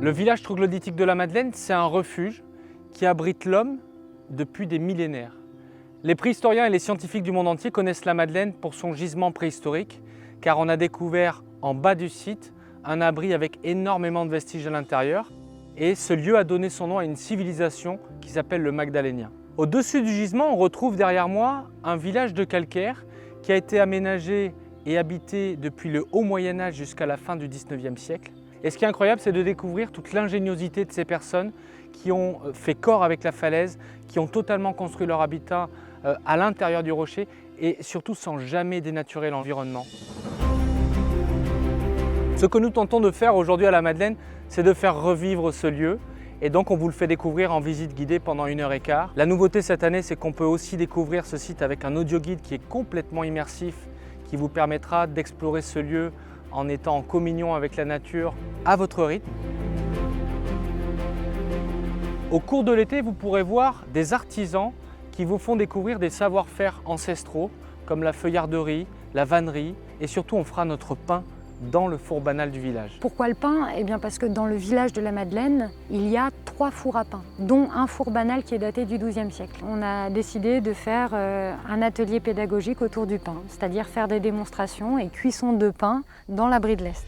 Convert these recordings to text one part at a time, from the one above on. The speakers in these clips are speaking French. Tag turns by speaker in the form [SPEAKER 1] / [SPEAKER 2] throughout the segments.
[SPEAKER 1] Le village troglodytique de la Madeleine, c'est un refuge qui abrite l'homme depuis des millénaires. Les préhistoriens et les scientifiques du monde entier connaissent la Madeleine pour son gisement préhistorique, car on a découvert en bas du site un abri avec énormément de vestiges à l'intérieur, et ce lieu a donné son nom à une civilisation qui s'appelle le Magdalénien. Au-dessus du gisement, on retrouve derrière moi un village de calcaire qui a été aménagé et habité depuis le haut Moyen-Âge jusqu'à la fin du 19e siècle. Et ce qui est incroyable, c'est de découvrir toute l'ingéniosité de ces personnes qui ont fait corps avec la falaise, qui ont totalement construit leur habitat à l'intérieur du rocher et surtout sans jamais dénaturer l'environnement. Ce que nous tentons de faire aujourd'hui à la Madeleine, c'est de faire revivre ce lieu. Et donc on vous le fait découvrir en visite guidée pendant 1h15. La nouveauté cette année, c'est qu'on peut aussi découvrir ce site avec un audio guide qui est complètement immersif, qui vous permettra d'explorer ce lieu en étant en communion avec la nature à votre rythme. Au cours de l'été, vous pourrez voir des artisans qui vous font découvrir des savoir-faire ancestraux comme la feuillarderie, la vannerie et surtout on fera notre pain dans le four banal du village.
[SPEAKER 2] Pourquoi le pain? Eh bien parce que dans le village de la Madeleine, il y a 3 fours à pain, dont un four banal qui est daté du XIIe siècle. On a décidé de faire un atelier pédagogique autour du pain, c'est-à-dire faire des démonstrations et cuisson de pain dans l'abri de l'Est.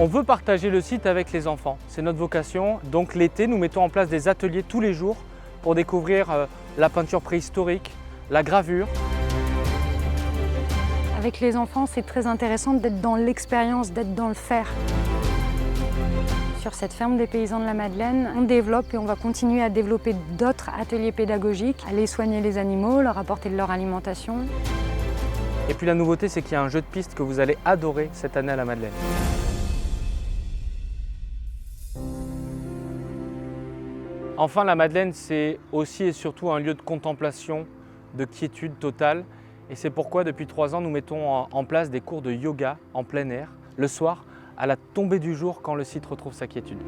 [SPEAKER 1] On veut partager le site avec les enfants, c'est notre vocation. Donc l'été, nous mettons en place des ateliers tous les jours pour découvrir la peinture préhistorique, la gravure.
[SPEAKER 2] Avec les enfants, c'est très intéressant d'être dans l'expérience, d'être dans le faire. Sur cette ferme des paysans de la Madeleine, on développe et on va continuer à développer d'autres ateliers pédagogiques, aller soigner les animaux, leur apporter de leur alimentation.
[SPEAKER 1] Et puis la nouveauté, c'est qu'il y a un jeu de piste que vous allez adorer cette année à la Madeleine. Enfin, la Madeleine, c'est aussi et surtout un lieu de contemplation, de quiétude totale. Et c'est pourquoi, depuis 3 ans, nous mettons en place des cours de yoga en plein air, le soir, à la tombée du jour, quand le site retrouve sa quiétude.